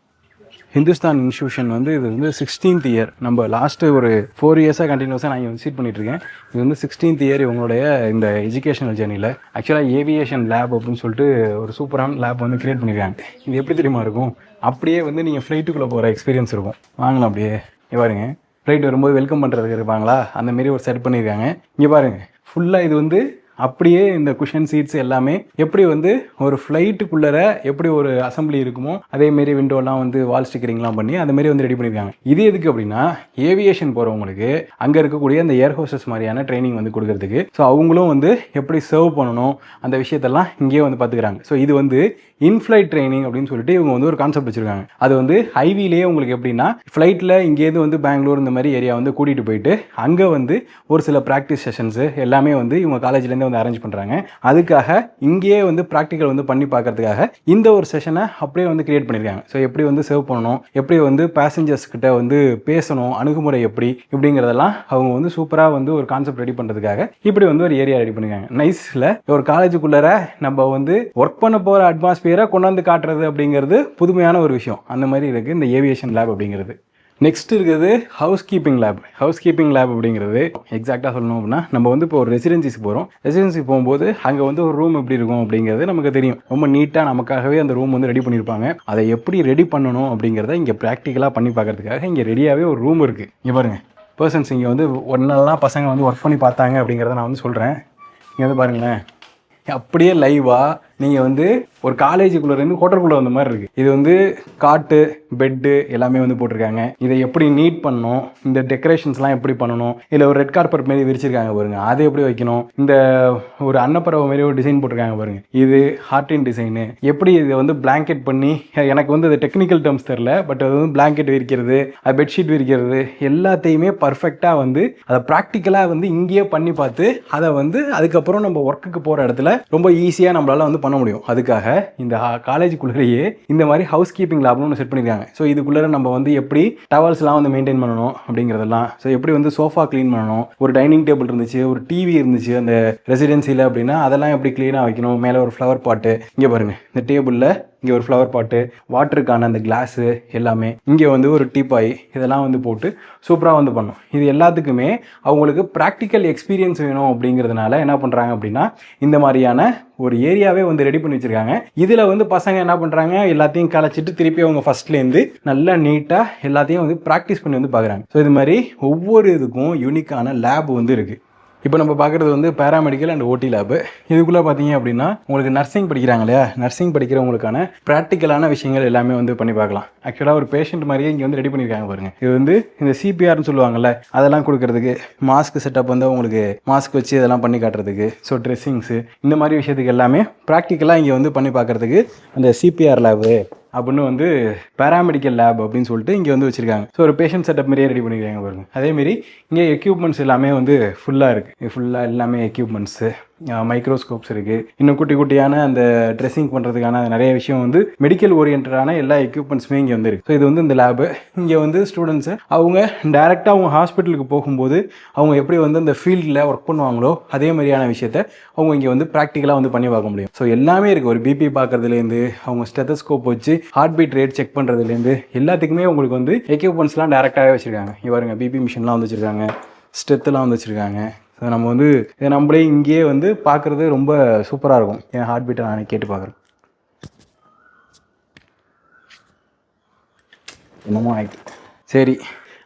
ஹிந்துஸ்தான் இன்ஸ்டியூஷன் வந்து இது வந்து 16th இயர். நம்ம லாஸ்ட்டு ஒரு 4 இயர்ஸாக கண்டினியூஸாக நான் இங்கே விசிட் பண்ணிட்டுருக்கேன். இது வந்து 16th இயர் இவங்களுடைய இந்த எஜுகேஷனல் ஜேர்னியில். ஆக்சுவலாக ஏவியேஷன் லேப் அப்படின்னு சொல்லிட்டு ஒரு சூப்பரான லேப் வந்து கிரியேட் பண்ணியிருக்காங்க. இது எப்படி தெரியுமா இருக்கும்? அப்படியே வந்து நீங்கள் ஃப்ளைட்டுக்குள்ளே போகிற எக்ஸ்பீரியன்ஸ் இருக்கும். வாங்கலாம் அப்படியே. இங்கே பாருங்க, ஃப்ளைட் வரும்போது வெல்கம் பண்ணுறதுக்கு இருப்பாங்களா, அந்த மாரி ஒரு செட் பண்ணியிருக்காங்க. இங்கே பாருங்கள், ஃபுல்லாக இது வந்து அப்படியே இந்த குஷன் சீட்ஸ் எல்லாமே எப்படி வந்து ஒரு ஃப்ளைட்டுக்குள்ளே எப்படி ஒரு அசம்பிளி இருக்குமோ அதேமாரி விண்டோலாம் வந்து வால் ஸ்டிக்கரிங்லாம் பண்ணி அந்த மாதிரி வந்து ரெடி பண்ணியிருக்காங்க. இது எதுக்கு அப்படின்னா ஏவியேஷன் போகிறவங்களுக்கு அங்கே இருக்கக்கூடிய அந்த ஏர் ஹோஸ்டஸ் மாதிரியான ட்ரைனிங் வந்து கொடுக்கறதுக்கு. ஸோ அவங்களும் வந்து எப்படி சர்வ் பண்ணணும் அந்த விஷயத்தெல்லாம் இங்கேயே வந்து பார்த்துக்கிறாங்க. ஸோ இது வந்து இன்ஃப்ளைட் ட்ரைனிங் அப்படின்னு சொல்லிட்டு இவங்க வந்து ஒரு கான்செப்ட் வச்சிருக்காங்க. அது வந்து ஹைவிலேயே உங்களுக்கு எப்படின்னா ஃப்ளைட்டில் இங்கேருந்து வந்து பெங்களூர் இந்த மாதிரி ஏரியா வந்து கூட்டிகிட்டு போயிட்டு அங்கே வந்து ஒரு சில ப்ராக்டிஸ் செஷன்ஸு எல்லாமே வந்து இவங்க காலேஜ்லேருந்து வந்து அரேஞ்ச் பண்ணுறாங்க. அதுக்காக இங்கேயே வந்து ப்ராக்டிக்கல் வந்து பண்ணி பார்க்கறதுக்காக இந்த ஒரு செஷனை அப்படியே வந்து கிரியேட் பண்ணியிருக்காங்க. ஸோ எப்படி வந்து சர்வ் பண்ணணும், எப்படி வந்து பேசஞ்சர்ஸ் கிட்ட வந்து பேசணும், அணுகுமுறை எப்படி இப்படிங்கிறதெல்லாம் அவங்க வந்து சூப்பராக வந்து ஒரு கான்செப்ட் ரெடி பண்ணுறதுக்காக இப்படி வந்து ஒரு ஏரியா ரெடி பண்ணியிருக்காங்க. நைஸில் ஒரு காலேஜுக்குள்ளே நம்ம வந்து ஒர்க் பண்ண போகிற அட்மாஸ்பியரை கொண்டாந்து காட்டுறது அப்படிங்கிறது புதுமையான ஒரு விஷயம். அந்த மாதிரி இருக்குது இந்த ஏவியேஷன் லேப் அப்படிங்கிறது. நெக்ஸ்ட் இருக்குது house keeping lab. House keeping lab அப்படிங்கிறது எக்ஸாக்டாக சொல்லணும் அப்படின்னா நம்ம வந்து இப்போ ஒரு ரெசிடென்சிக்கு போகிறோம். ரெசிடென்சி போகும்போது அங்கே வந்து ஒரு ரூம் எப்படி இருக்கும் அப்படிங்கிறது நமக்கு தெரியும். ரொம்ப நீட்டாக நமக்காகவே அந்த ரூம் வந்து ரெடி பண்ணியிருப்பாங்க. அதை எப்படி ரெடி பண்ணணும் அப்படிங்கிறத இங்கே ப்ராக்டிக்கலாக பண்ணி பார்க்கறதுக்காக இங்கே ரெடியாகவே ஒரு ரூம் இருக்குது. இங்கே பாருங்கள், பர்சன்ஸ் இங்கே வந்து ஒன்றெல்லாம் பசங்க வந்து ஒர்க் பண்ணி பார்த்தாங்க அப்படிங்கிறத நான் வந்து சொல்கிறேன். இங்கே வந்து பாருங்களேன், அப்படியே லைவாக நீங்கள் வந்து ஒரு காலேஜுக்குள்ளேருந்து ஹோட்டலுக்குள்ளே வந்த மாதிரி இருக்குது. இது வந்து காட்டு பெட்டு எல்லாமே வந்து போட்டிருக்காங்க. இதை எப்படி நீட் பண்ணணும், இந்த டெக்கரேஷன்ஸ்லாம் எப்படி பண்ணணும், இல்லை ஒரு ரெட் கார்பெட் மாரி விரிச்சிருக்காங்க பாருங்கள், அதை எப்படி வைக்கணும், இந்த ஒரு அன்னப்பறவை மாரி ஒரு டிசைன் போட்டிருக்காங்க பாருங்கள், இது ஹார்டின் டிசைனு, எப்படி இதை வந்து பிளாங்கெட் பண்ணி, எனக்கு வந்து அது டெக்னிக்கல் டேர்ம்ஸ் தெரில, பட் அது வந்து பிளாங்கெட் விரிக்கிறது, அது பெட்ஷீட் விரிக்கிறது எல்லாத்தையுமே பர்ஃபெக்டாக வந்து அதை ப்ராக்டிக்கலாக வந்து இங்கேயே பண்ணி பார்த்து அதை வந்து அதுக்கப்புறம் நம்ம ஒர்க்குக்கு போகிற இடத்துல ரொம்ப ஈஸியாக நம்மளால் வந்து பண்ண முடியும். அதுக்காக இந்த காலேஜுக்குள்ளேயே இந்த மாதிரி ஹவுஸ் கீப்பிங் லேப்னு ஒன்று செட் பண்ணியிருக்காங்க. ஸோ இதுக்குள்ளே நம்ம வந்து எப்படி டவல்ஸ்லாம் வந்து மெயின்டைன் பண்ணணும் அப்படிங்கிறதெல்லாம், ஸோ எப்படி வந்து சோஃபா க்ளீன் பண்ணணும், ஒரு டைனிங் டேபிள் இருந்துச்சு, ஒரு டிவி இருந்துச்சு அந்த ரெசிடென்சியில் அப்படின்னா அதெல்லாம் எப்படி க்ளீனாக வைக்கணும், மேலே ஒரு ஃப்ளவர் பாட்டு, இங்கே பாருங்கள் இந்த டேபிளில் இங்கே ஒரு ஃப்ளவர் பாட்டு, வாட்டருக்கான அந்த கிளாஸு எல்லாமே, இங்கே வந்து ஒரு டீப்பாய், இதெல்லாம் வந்து போட்டு சூப்பராக வந்து பண்ணணும். இது எல்லாத்துக்குமே அவங்களுக்கு ப்ராக்டிக்கல் எக்ஸ்பீரியன்ஸ் வேணும் அப்படிங்கிறதுனால என்ன பண்ணுறாங்க அப்படின்னா இந்த மாதிரியான ஒரு ஏரியாவே வந்து ரெடி பண்ணி வச்சுருக்காங்க. இதில் வந்து பசங்க என்ன பண்ணுறாங்க, எல்லாத்தையும் கலைச்சிட்டு திருப்பி அவங்க ஃபஸ்ட்லேருந்து நல்லா நீட்டாக எல்லாத்தையும் வந்து ப்ராக்டிஸ் பண்ணி வந்து பார்க்குறாங்க. ஸோ இது மாதிரி ஒவ்வொரு இதுக்கும் யூனிக்கான லேப் வந்து இருக்குது. இப்போ நம்ம பார்க்குறது வந்து பேராமெடிக்கல் அண்ட் ஓடி லேபு. இதுக்குள்ளே பார்த்தீங்க அப்படின்னா உங்களுக்கு நர்சிங் படிக்கிறாங்க இல்லையா, நர்சிங் படிக்கிறவங்களுக்கான ப்ராக்டிக்கலான விஷயங்கள் எல்லாமே வந்து பண்ணி பார்க்கலாம். ஆக்சுவலாக ஒரு பேஷண்ட் மாதிரியே இங்கே வந்து ரெடி பண்ணியிருக்காங்க பாருங்கள். இது வந்து இந்த சிபிஆர்னு சொல்லுவாங்கல்ல, அதெல்லாம் கொடுக்கறதுக்கு, மாஸ்க் செட்டப் வந்து உங்களுக்கு மாஸ்க் வச்சு இதெல்லாம் பண்ணி காட்டுறதுக்கு, ஸோ ட்ரெஸ்ஸிங்ஸு இந்த மாதிரி விஷயத்துக்கு எல்லாமே ப்ராக்டிக்கலாக இங்கே வந்து பண்ணி பார்க்குறதுக்கு அந்த சிபிஆர் லேபு அப்படின்னு வந்து பேராமெடிக்கல் லேப் அப்படின்னு சொல்லிட்டு இங்கே வந்து வச்சுருக்காங்க. ஸோ ஒரு பேஷண்ட் செட்டப் மாதிரியே ரெடி பண்ணியிருக்காங்க பாருங்க. அதேமாரி இங்கே எக்யூப்மெண்ட்ஸ் எல்லாமே வந்து ஃபுல்லாக இருக்குது. ஃபுல்லாக எல்லாமே எக்யூப்மெண்ட்ஸு, மைக்ரோஸ்கோப்ஸ் இருக்குது, இன்னும் குட்டி குட்டியான அந்த ட்ரெஸ்ஸிங் பண்ணுறதுக்கான நிறைய விஷயம் வந்து மெடிக்கல் ஓரியன்டான எல்லா எக்யூப்மெண்ட்ஸுமே இங்கே வந்து இருக்குது. ஸோ இது வந்து இந்த லேபு. இங்கே வந்து ஸ்டூடெண்ட்ஸு அவங்க டேரெக்டாக அவங்க ஹாஸ்பிட்டலுக்கு போகும்போது அவங்க எப்படி வந்து அந்த ஃபீல்டில் ஒர்க் பண்ணுவாங்களோ அதே மாதிரியான விஷயத்த அவங்க இங்கே வந்து ப்ராக்டிக்கலாக வந்து பண்ணி பார்க்க முடியும். ஸோ எல்லாமே இருக்குது. ஒரு பிபி பார்க்குறதுலேருந்து அவங்க ஸ்டெத்தஸ்கோப் வச்சு ஹார்ட் பீட் ரேட் செக் பண்ணுறதுலேருந்து எல்லாத்துக்குமே உங்களுக்கு வந்து எக்யூப்மெண்ட்ஸ்லாம் டேரெக்டாகவே வச்சுருக்காங்க. இங்கே பாருங்க, பிபி மிஷின்லாம் வந்து வச்சுருக்காங்க, ஸ்டெத்துலாம் வந்து வச்சுருக்காங்க. ஸோ நம்ம வந்து இதை நம்மளே இங்கேயே வந்து பார்க்குறது ரொம்ப சூப்பராக இருக்கும். என் ஹார்ட் பீட்டை நானே கேட்டு பார்க்குறேன். என்னமோ ஆகிட்டு சரி,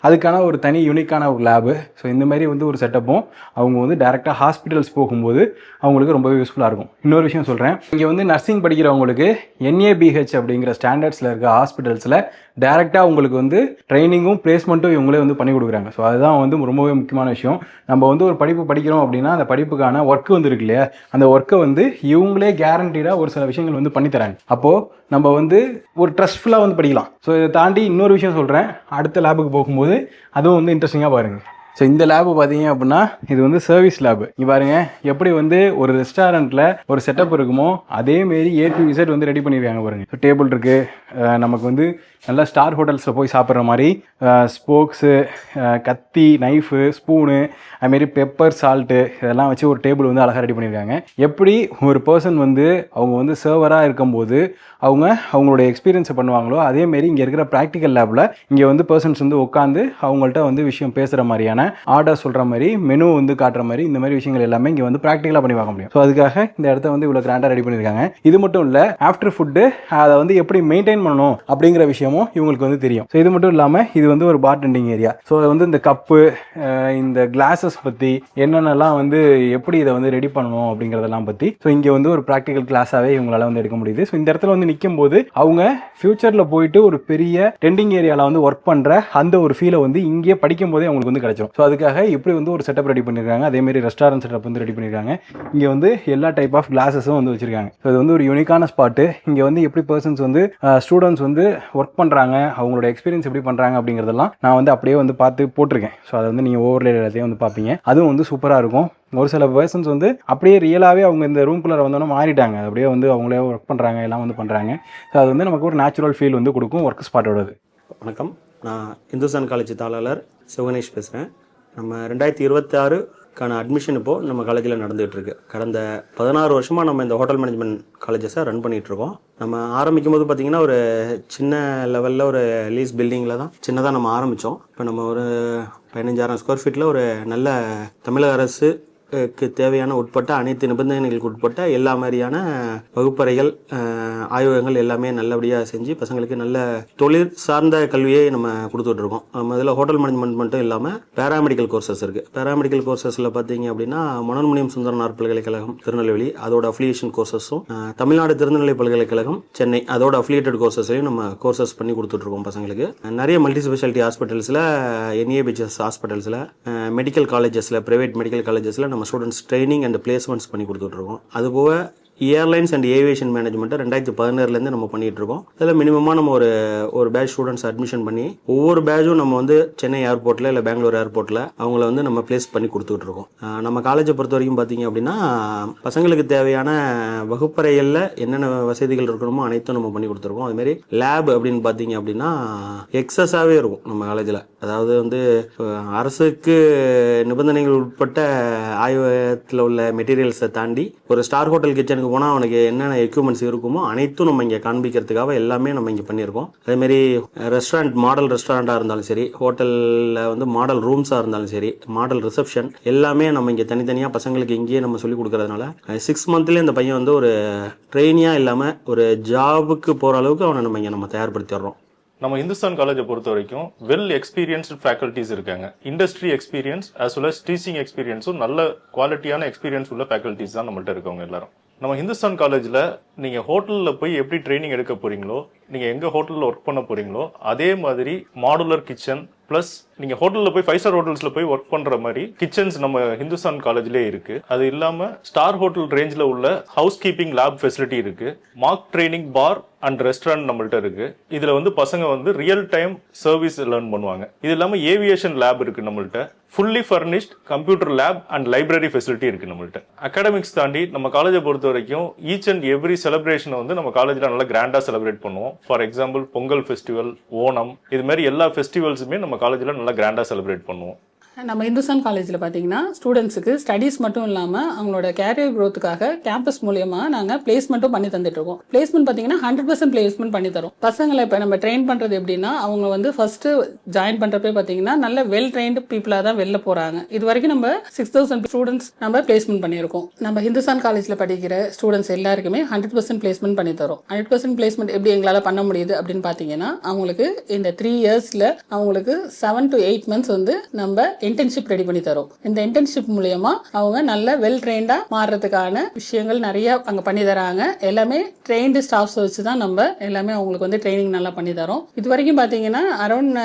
அதுக்கான ஒரு தனி யூனிக்கான ஒரு லேபு. ஸோ இந்த மாதிரி வந்து ஒரு செட்டப்பும் அவங்க வந்து டேரெக்டாக ஹாஸ்பிட்டல்ஸ் போகும்போது அவங்களுக்கு ரொம்பவே யூஸ்ஃபுல்லாக இருக்கும். இன்னொரு விஷயம் சொல்கிறேன், இங்கே வந்து நர்சிங் படிக்கிறவங்களுக்கு NABH அப்படிங்கிற ஸ்டாண்டர்ட்ஸில் இருக்க ஹாஸ்பிட்டல்ஸில் டேரெக்டாக உங்களுக்கு வந்து ட்ரைனிங்கும் பிளேஸ்மெண்ட்டும் இவங்களே வந்து பண்ணி கொடுக்குறாங்க. ஸோ அதுதான் வந்து ரொம்பவே முக்கியமான விஷயம். நம்ம வந்து ஒரு படிப்பு படிக்கிறோம் அப்படின்னா அந்த படிப்புக்கான ஒர்க்கு வந்து இருக்கு இல்லையா, அந்த ஒர்க்கை வந்து இவங்களே கேரண்டீடாக ஒரு சில விஷயங்கள் வந்து பண்ணித்தராங்க. அப்போது நம்ம வந்து ஒரு ட்ரஸ்ட்ஃபுல்லாக வந்து படிக்கலாம். ஸோ இதை தாண்டி இன்னொரு விஷயம் சொல்கிறேன், அடுத்த லேபுக்கு போகும்போது அதுவும் வந்து இன்ட்ரெஸ்டிங்காக பாருங்கள். ஸோ இந்த லேப் பார்த்தீங்க அப்படின்னா இது வந்து சர்வீஸ் லேப். இங்கே பாருங்க எப்படி வந்து ஒரு ரெஸ்டாரண்ட்டில் ஒரு செட்டப் இருக்குமோ அதேமாரி A to Z வந்து ரெடி பண்ணியிருக்காங்க பாருங்க. ஸோ டேபிள் இருக்குது, நமக்கு வந்து நல்லா ஸ்டார் ஹோட்டல்ஸில் போய் சாப்பிட்ற மாதிரி ஸ்போக்ஸு, கத்தி, நைஃபு, ஸ்பூனு, அதுமாரி பெப்பர், சால்ட்டு இதெல்லாம் வச்சு ஒரு டேபிள் வந்து அழகாக ரெடி பண்ணியிருக்காங்க. எப்படி ஒரு பர்சன் வந்து அவங்க வந்து சர்வராக இருக்கும்போது அவங்களோட எக்ஸ்பீரியன்ஸை பண்ணுவாங்களோ அதேமாரி இங்கே இருக்கிற ப்ராக்டிக்கல் லேபில் இங்கே வந்து பர்சன்ஸ் வந்து உட்காந்து அவங்கள்ட்ட வந்து விஷயம் பேசுகிற மாதிரியான ஆர்டர் சொல்கிற மாதிரி மெனு வந்து காட்டுற மாதிரி இந்த மாதிரி விஷயங்கள் எல்லாமே இங்கே வந்து ப்ராக்டிக்கலாக பண்ணி பார்க்க முடியும். ஸோ அதுக்காக இந்த இடத்த வந்து இவ்வளோ கிராண்டாக ரெடி பண்ணியிருக்காங்க. இது மட்டும் இல்லை, ஆஃப்டர் ஃபுட்டு அதை வந்து எப்படி மெயின்டைன் பண்ணணும் அப்படிங்கிற விஷயமும் இவங்களுக்கு வந்து தெரியும். ஸோ இது மட்டும் இல்லாமல் இது வந்து ஒரு பார்டெண்டிங் ஏரியா. ஸோ வந்து இந்த கப்பு, இந்த கிளாஸஸ் பற்றி என்னென்னலாம் வந்து எப்படி இதை வந்து ரெடி பண்ணணும் அப்படிங்கிறதெல்லாம் பற்றி ஸோ இங்கே வந்து ஒரு ப்ராக்டிக்கல் கிளாஸாகவே இவங்களால வந்து எடுக்க முடியுது. ஸோ இந்த இடத்துல வந்து நிற்கும் போது அவங்க ஃபியூச்சரில் போயிட்டு ஒரு பெரிய டெண்டிங் ஏரியாவில் வந்து ஒர்க் பண்ணுற அந்த ஒரு ஃபீலை வந்து இங்கே படிக்கும் போதே அவங்களுக்கு வந்து கிடைச்சிடும். ஸோ அதுக்காக இப்படி வந்து ஒரு செட்டப் ரெடி பண்ணியிருக்காங்க. அதேமாரி ரெஸ்டாரண்ட் செட்டப் வந்து ரெடி பண்ணியிருக்காங்க. இங்கே வந்து எல்லா டைப் ஆஃப் கிளாஸஸும் வந்து வச்சிருக்காங்க. ஸோ இது வந்து ஒரு யூனிக்கான ஸ்பாட்டு. இங்கே வந்து எப்படி பர்சன்ஸ் வந்து ஸ்டூடெண்ட்ஸ் வந்து ஒர்க் பண்ணுறாங்க, அவங்களோட எக்ஸ்பீரியன்ஸ் எப்படி பண்ணுறாங்க அப்படிங்கிறதெல்லாம் நான் வந்து அப்படியே வந்து பார்த்து போட்டிருக்கேன். ஸோ அதை வந்து நீங்கள் ஓவர்லே எல்லாத்தையும் வந்து பார்ப்பீங்க. அதுவும் வந்து சூப்பராக இருக்கும். ஒரு சில பர்சன்ஸ் வந்து அப்படியே ரியலாகவே அவங்க இந்த ரூம்குள்ளே வந்தோன்னா மாறிட்டாங்க. அப்படியே வந்து அவங்களே ஒர்க் பண்ணுறாங்க, எல்லாம் வந்து பண்ணுறாங்க. ஸோ அது வந்து நமக்கு ஒரு நேச்சுரல் ஃபீல் வந்து கொடுக்கும் ஒர்க் ஸ்பாட்டோடது. வணக்கம், நான் இந்துஸ்தான் காலேஜ் தாளாளர் சிவகணேஷ் பேசுகிறேன். நம்ம 2026க்கான அட்மிஷன் இப்போது நம்ம காலேஜில் நடந்துகிட்ருக்கு. கடந்த 16 வருஷமாக நம்ம இந்த ஹோட்டல் மேனேஜ்மெண்ட் காலேஜஸை ரன் பண்ணிகிட்ருக்கோம். நம்ம ஆரம்பிக்கும் போது பார்த்திங்கன்னா ஒரு சின்ன லெவலில் ஒரு லீஸ் பில்டிங்கில் தான் சின்னதாக நம்ம ஆரம்பித்தோம். இப்போ நம்ம ஒரு 15,000 ஸ்கொயர் ஃபீட்டில் ஒரு நல்ல தமிழக அரசு தேவையான உட்பட்ட அனைத்து நிபந்தனைகளுக்கு உட்பட்ட எல்லா மாதிரியான வகுப்பறைகள், ஆய்வகங்கள் எல்லாமே நல்லபடியாக செஞ்சு பசங்களுக்கு நல்ல தொழில் சார்ந்த கல்வியை நம்ம கொடுத்துட்ருக்கோம். நம்ம இதில் ஹோட்டல் மேனேஜ்மெண்ட் மட்டும் இல்லாமல் பேராமெடிக்கல் கோர்சஸ் இருக்குது. பேராமெடிக்கல் கோர்சஸில் பார்த்தீங்க அப்படின்னா மனோன்மணியம் சுந்தரனார் பல்கலைக்கழகம் திருநெல்வேலி அதோட அஃபிலியேஷன் கோர்சஸும், தமிழ்நாடு திருநெல்வேலி பல்கலைக்கழகம் சென்னை அதோட அஃபிலியேட்டட் கோர்சஸ்லையும் நம்ம கோர்சஸ் பண்ணி கொடுத்துட்ருக்கோம் பசங்களுக்கு. நிறைய மல்டி ஸ்பெஷாலிட்டி ஹாஸ்பிட்டல்ஸில், NABHS ஹாஸ்பிட்டல்ஸில், மெடிக்கல் காலேஜஸில், ப்ரைவேட் மெடிக்கல் காலேஜஸில் நம்ம ஸ்டூடெண்ட்ஸ் ட்ரைனிங் அண்ட் பிளேஸ்மெண்ட்ஸ் பண்ணி கொடுத்துட்ருக்கோம். அதுபோக ஏர்லைன்ஸ் அண்ட் ஏவியேஷன் மேனேஜ்மெண்ட்டை 2016 நம்ம பண்ணிகிட்டு இருக்கோம். அதில் மினிமமாக நம்ம ஒரு பேட்ச் ஸ்டூடெண்ட்ஸ் அட்மிஷன் பண்ணி ஒவ்வொரு பேட்சும் நம்ம வந்து சென்னை ஏர்போர்ட்டில் இல்லை பெங்களூர் ஏர்போர்ட்டில் அவங்கள வந்து நம்ம பிளேஸ் பண்ணி கொடுத்துட்டு இருக்கோம். நம்ம காலேஜை பொறுத்த வரைக்கும் பார்த்தீங்க அப்படின்னா பசங்களுக்கு தேவையான வகுப்பறைகளில் என்னென்ன வசதிகள் இருக்கணுமோ அனைத்தும் நம்ம பண்ணி கொடுத்துருக்கோம். அதுமாரி லேப் அப்படின்னு பார்த்தீங்க அப்படின்னா எக்ஸஸாகவே இருக்கும் நம்ம காலேஜில். அதாவது வந்து அரசுக்கு நிபந்தனைகள் உட்பட்ட ஆய்வகத்தில் உள்ள மெட்டீரியல்ஸை தாண்டி ஒரு ஸ்டார் ஹோட்டல் கிச்சனுக்கு போனால் அவனுக்கு என்னென்ன எக்யூப்மெண்ட்ஸ் இருக்குமோ அனைத்தும் நம்ம இங்கே காண்பிக்கிறதுக்காக எல்லாமே நம்ம இங்கே பண்ணியிருக்கோம். அதேமாரி ரெஸ்டாரண்ட், மாடல் ரெஸ்டாரண்ட்டாக இருந்தாலும் சரி, ஹோட்டலில் வந்து மாடல் ரூம்ஸாக இருந்தாலும் சரி, மாடல் ரிசப்ஷன் எல்லாமே நம்ம இங்கே தனித்தனியாக பசங்களுக்கு இங்கேயே நம்ம சொல்லிக் கொடுக்கறதுனால 6 மந்த்லேயே இந்த பையன் வந்து ஒரு ட்ரெயினியாக இல்லாமல் ஒரு ஜாபுக்கு போகிற அளவுக்கு அவனை நம்ம இங்கே நம்ம தயார்படுத்திடுறோம். நம்ம இந்துஸ்தான் காலேஜை பொறுத்த வரைக்கும் வெல் எக்ஸ்பீரியன்ஸ்டு ஃபேக்கல்ட்டிஸ் இருக்காங்க. Industry experience as well as teaching எக்ஸ்பீரியன்ஸும் நல்ல குவாலிட்டியான எக்ஸ்பீரியன்ஸ் உள்ள ஃபேக்கல்ட்டிஸ் தான் நம்மள்ட்ட இருக்கவங்க எல்லாரும். நம்ம இந்துஸ்தான் காலேஜில் நீங்கள் ஹோட்டலில் போய் எப்படி ட்ரைனிங் எடுக்க போகிறீங்களோ, நீங்கள் எங்கே ஹோட்டலில் ஒர்க் பண்ண போகிறீங்களோ அதே மாதிரி மாடுலர் கிச்சன் ப்ளஸ் நீங்கள் ஹோட்டலில் போய் 5 ஸ்டார் ஹோட்டல்ஸில் போய் ஒர்க் பண்ணுற மாதிரி கிச்சன்ஸ் நம்ம இந்துஸ்தான் காலேஜ்லேயே இருக்குது. அது இல்லாமல் ஸ்டார் ஹோட்டல் ரேஞ்சில் உள்ள ஹவுஸ் கீப்பிங் லேப் ஃபெசிலிட்டி இருக்குது. Mock training bar and restaurant நம்மள்ட்ட இருக்குது. இதில் வந்து பசங்க வந்து ரியல் டைம் சர்வீஸ் லேர்ன் பண்ணுவாங்க. இது இல்லாமல் ஏவியேஷன் லேப் இருக்குது நம்மள்ட்ட. Fully furnished computer lab and library facility இருக்குது நம்மள்ட்ட. அகாடமிக்ஸ் தாண்டி நம்ம காலேஜை பொறுத்த வரைக்கும் ஈச் அண்ட் எவ்ரி செலிப்ரேஷனை வந்து நம்ம காலேஜில் நல்லா கிராண்டாக செலிப்ரேட் பண்ணுவோம். For example Pongal festival, Onam, இது மாதிரி எல்லா ஃபெஸ்டிவல்ஸுமே நம்ம காலேஜில் நல்லா கிராண்டாக செலிப்ரேட் பண்ணுவோம். நம்ம இந்துஸ்தான் காலேஜில் பார்த்தீங்கன்னா ஸ்டூடெண்ட்ஸுக்கு ஸ்டடீஸ் மட்டும் இல்லாமல் அவங்களோட கேரியர் க்ரோத்துக்காக கேம்பஸ் மூலியமாக நாங்கள் பிளேஸ்மெண்ட்டும் பண்ணி தந்துட்டுருக்கோம். பிளேஸ்மெண்ட் பார்த்தீங்கன்னா 100% பிளேஸ்மெண்ட் பண்ணி தரோம். பசங்களை இப்போ நம்ம ட்ரெயின் பண்ணுறது எப்படின்னா அவங்க வந்து ஃபர்ஸ்ட்டு ஜாயின் பண்ணுறப்பே பார்த்தீங்கன்னா நல்ல வெல் ட்ரெயின்டு பீப்புளாக தான் வெளில போகிறாங்க. இது வரைக்கும் நம்ம 6000 ஸ்டூடெண்ட்ஸ் நம்ம பிளேஸ்மெண்ட் பண்ணியிருக்கோம். நம்ம இந்துஸ்தான் காலேஜில் படிக்கிற ஸ்டூடெண்ட்ஸ் எல்லாருக்குமே 100% பிளேஸ்மெண்ட் பண்ணி தரோம். 100% பிளேஸ்மெண்ட் எப்படி எங்களால் பண்ண முடியுது அப்படின்னு பார்த்தீங்கன்னா அவங்களுக்கு இந்த 3 இயர்ஸில் அவங்களுக்கு 7 to 8 months வந்து நம்ம இன்டர்ன்ஷிப் ரெடி பண்ணி தரோம். இந்த இன்டர்ன்ஷிப் மூலமா அவங்க நல்ல வெல் ட்ரெயின்டா மாறுறதுக்கான விஷயங்கள் நிறைய அங்க பண்ணி தராங்க. எல்லாமே ட்ரெயின்டு ஸ்டாஃப்ஸ் வச்சு தான் நம்ம எல்லாமே அவங்களுக்கு வந்து ட்ரைனிங் நல்லா பண்ணி தரோம். இது வரைக்கும் பாத்தீங்கன்னா அரௌண்ட்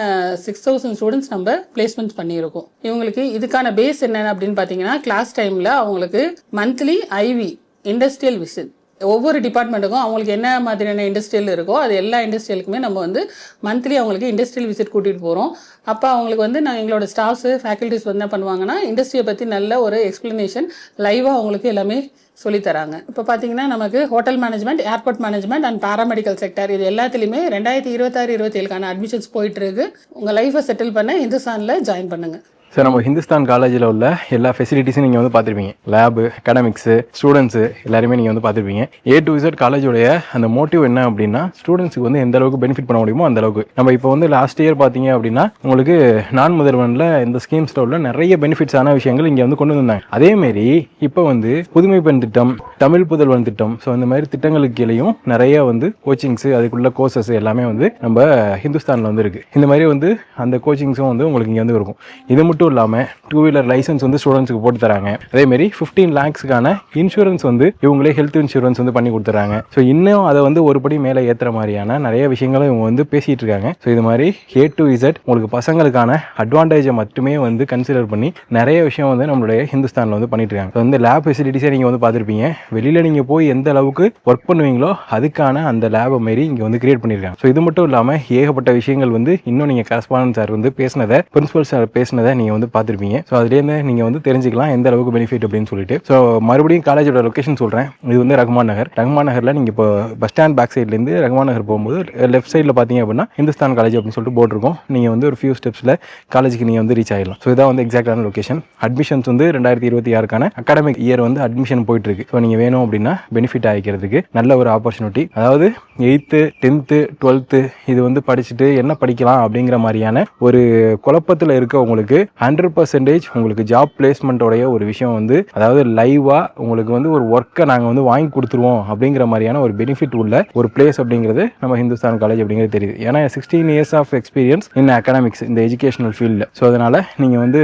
6000 ஸ்டூடெண்ட்ஸ் நம்ம பிளேஸ்மெண்ட் பண்ணியிருக்கோம். இவங்களுக்கு இதுக்கான பேஸ் என்ன அப்படின்னு பாத்தீங்கன்னா கிளாஸ் டைம்ல அவங்களுக்கு மந்த்லி IV இண்டஸ்ட்ரியல் விசிட் ஒவ்வொரு டிபார்ட்மெண்ட்டுக்கும் அவங்களுக்கு என்ன மாதிரியான இண்டஸ்ட்ரியல் இருக்கோ அது எல்லா இண்டஸ்ட்ரியலுக்குமே நம்ம வந்து மந்த்லி அவங்களுக்கு இண்டஸ்ட்ரியல் விசிட் கூட்டிகிட்டு போகிறோம். அப்போ அவங்களுக்கு வந்து நான் எங்களோட ஸ்டாஃப்ஸு ஃபேக்கல்ட்டிஸ் வந்து என்ன பண்ணுவாங்கன்னா இண்டஸ்ட்ரியை பற்றி நல்ல ஒரு எக்ஸ்ப்ளனேஷன் லைவாக அவங்களுக்கு எல்லாமே சொல்லித்தராங்க. இப்போ பார்த்தீங்கன்னா நமக்கு hotel management, airport management and paramedical sector இது எல்லாத்துலேயுமே 2026-27 அட்மிஷன்ஸ் போயிட்டு இருக்கு. உங்கள் லைஃப்பை செட்டில் பண்ண இந்துஸ்தானில் ஜாயின் பண்ணுங்கள். ஸோ நம்ம ஹிந்துஸ்தான் காலேஜில் உள்ள எல்லா ஃபெசிலிட்டிஸும் நீங்கள் வந்து பார்த்துருப்பீங்க. லேபு, அகாடமிக்ஸு, ஸ்டூடெண்ட்ஸு எல்லாருமே நீங்கள் வந்து பார்த்துருப்பீங்க. A to Z காலேஜோடைய அந்த மோட்டிவ் என்ன அப்படின்னா ஸ்டூடெண்ட்ஸுக்கு வந்து எந்த அளவுக்கு பெனிஃபிட் பண்ண முடியுமோ அந்த அளவுக்கு. நம்ம இப்போ வந்து லாஸ்ட் இயர் பார்த்தீங்க அப்படின்னா உங்களுக்கு நான் முதல்வனில் இந்த ஸ்கீம்ஸில் உள்ள நிறைய பெனிஃபிட்ஸான விஷயங்கள் இங்கே வந்து கொண்டு வந்தாங்க. அதேமாரி இப்போ வந்து புதுமை பெண் திட்டம், தமிழ் புதல்வன் திட்டம், ஸோ இந்த மாதிரி திட்டங்களுக்கு கீழேயும் நிறைய வந்து கோச்சிங்ஸு, அதுக்குள்ள கோர்சஸ் எல்லாமே வந்து நம்ம ஹிந்துஸ்தானில் வந்து இருக்குது. இந்த மாதிரி வந்து அந்த கோச்சிங்ஸும் வந்து உங்களுக்கு இங்கே வந்து இருக்கும். இது மட்டும் இல்லாமல் 2 வீலர் லைசன்ஸ் வந்து ஸ்டூடெண்ட்ஸுக்கு போட்டு தராங்க. அதேமாரி 15 lakhsக்கான இன்சூரன்ஸ் வந்து இவங்களே ஹெல்த் இன்சூரன்ஸ் வந்து பண்ணி கொடுத்துறாங்க. ஸோ இன்னும் அதை வந்து ஒரு படி மேலே ஏற்றுற மாதிரியான நிறைய விஷயங்களும் இவங்க வந்து பேசிகிட்டு இருக்காங்க. ஸோ இது மாதிரி A to Z உங்களுக்கு பசங்களுக்கான அட்வான்டேஜை மட்டுமே வந்து கன்சிடர் பண்ணி நிறைய விஷயம் வந்து நம்மளுடைய ஹிந்துஸ்தானில் வந்து பண்ணிட்டு இருக்காங்க. ஸோ வந்து லேப் ஃபெசிலிட்டிஸே நீங்கள் வந்து பார்த்துருப்பீங்க. வெளியில் நீங்கள் போய் எந்த அளவுக்கு ஒர்க் பண்ணுவீங்களோ அதுக்கான அந்த லேபை மாரி இங்கே வந்து கிரியேட் பண்ணியிருக்காங்க. ஸோ இது மட்டும் இல்லாமல் ஏகப்பட்ட விஷயங்கள் வந்து இன்னும் நீங்கள் கரஸ்பாண்டன்ட் சார் வந்து பேசினதை, பிரின்சிபல் சார் பேசினதை நீங்கள் வந்து பார்த்துருப்பீங்க. ஸோ அதுலேருந்து நீங்கள் வந்து தெரிஞ்சுக்கலாம் எந்த அளவுக்கு பெனிஃபிட் அப்படின்னு சொல்லிட்டு. ஸோ மறுபடியும் காலேஜோட லொக்கேஷன் சொல்கிறேன். இது வந்து ரஹ்மான் நகர். ரஹ்மான் நகரில் நீங்கள் இப்போ பஸ் ஸ்டாண்ட் பேக் சைட்லேருந்து ரஹ்மான் நகர் போகும்போது லெஃப்ட் சைடில் பார்த்தீங்க அப்படின்னா ஹிந்துஸ்தான் காலேஜ் அப்படின்னு சொல்லிட்டு போர்டு இருக்கும். நீங்கள் வந்து ஒரு ஃபியூ ஸ்டெப்ஸில் காலேஜுக்கு நீங்கள் வந்து ரீச் ஆகிடலாம். ஸோ இதான் வந்து எக்ஸாக்டான லொக்கேஷன். அட்மிஷன்ஸ் வந்து 2026 அகாடமிக் இயர் வந்து அட்மிஷன் போயிட்டு இருக்கு. ஸோ நீங்கள் வேணும் அப்படின்னா பெனிஃபிட் ஆகிக்கிறதுக்கு நல்ல ஒரு ஆப்பர்ச்சுனிட்டி. அதாவது 8th 10th 12th இது வந்து படிச்சுட்டு என்ன படிக்கலாம் அப்படிங்கிற மாதிரியான ஒரு குழப்பத்தில் இருக்க உங்களுக்கு 100% உங்களுக்கு ஜாப் பிளேஸ்மெண்ட்டோடைய ஒரு விஷயம் வந்து, அதாவது லைவாக உங்களுக்கு வந்து ஒரு ஒர்க்கை நாங்கள் வந்து வாங்கி கொடுத்துருவோம் அப்படிங்கிற மாதிரியான ஒரு பெனிஃபிட் உள்ள ஒரு பிளேஸ் அப்படிங்கிறது நம்ம ஹிந்துஸ்தான் காலேஜ் அப்படிங்கிறது தெரியுது. ஏன்னா 16 years of experience in academics இந்த எஜுகேஷனல் ஃபீல்டில். ஸோ அதனால் நீங்கள் வந்து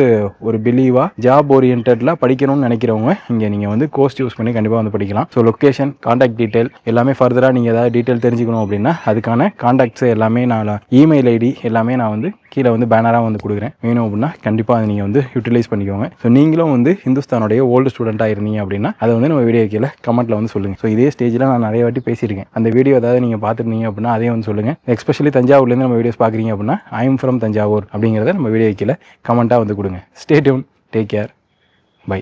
ஒரு பிலீவாக ஜாப் ஓரியன்டில் படிக்கணும்னு நினைக்கிறவங்க இங்கே நீங்கள் வந்து கோர்ஸ் யூஸ் பண்ணி கண்டிப்பாக வந்து படிக்கலாம். ஸோ லொக்கேஷன், காண்டாக்ட் டீட்டெயில் எல்லாமே ஃபர்தராக நீங்கள் ஏதாவது டீட்டெயில் தெரிஞ்சுக்கணும் அப்படின்னா அதுக்கான காண்டாக்ட்ஸ் எல்லாமே நான் இமெயில் ஐடி எல்லாமே நான் வந்து கீழே வந்து பேனராக வந்து கொடுக்குறேன். வேணும் அப்படின்னா கண்டிப்பாக அதை நீங்கள் வந்து யூட்டிலைஸ் பண்ணிக்கோங்க. ஸோ நீங்களும் வந்து ஹிந்துஸ்தானுடைய ஓல்டு ஸ்டூடெண்ட்டாக இருந்தீங்க அப்படின்னா அதை வந்து நம்ம வீடியோ கீழே கமெண்ட்டில் வந்து சொல்லுங்கள். ஸோ இதே ஸ்டேஜில் நான் நிறைய வாட்டி பேசியிருக்கேன். அந்த வீடியோ ஏதாவது நீங்கள் பார்த்துருந்தீங்க அப்படின்னா அதையும் வந்து சொல்லுங்கள். எஸ்பெஷலி தஞ்சாவூர்லேருந்து நம்ம வீடியோஸ் பார்க்குறீங்க அப்படின்னா ஐ எம் ஃப்ரம் தஞ்சாவூர் அப்படிங்கிறத நம்ம வீடியோ கீழே கமெண்ட்டாக வந்து கொடுங்க. Stay tune, take care, by.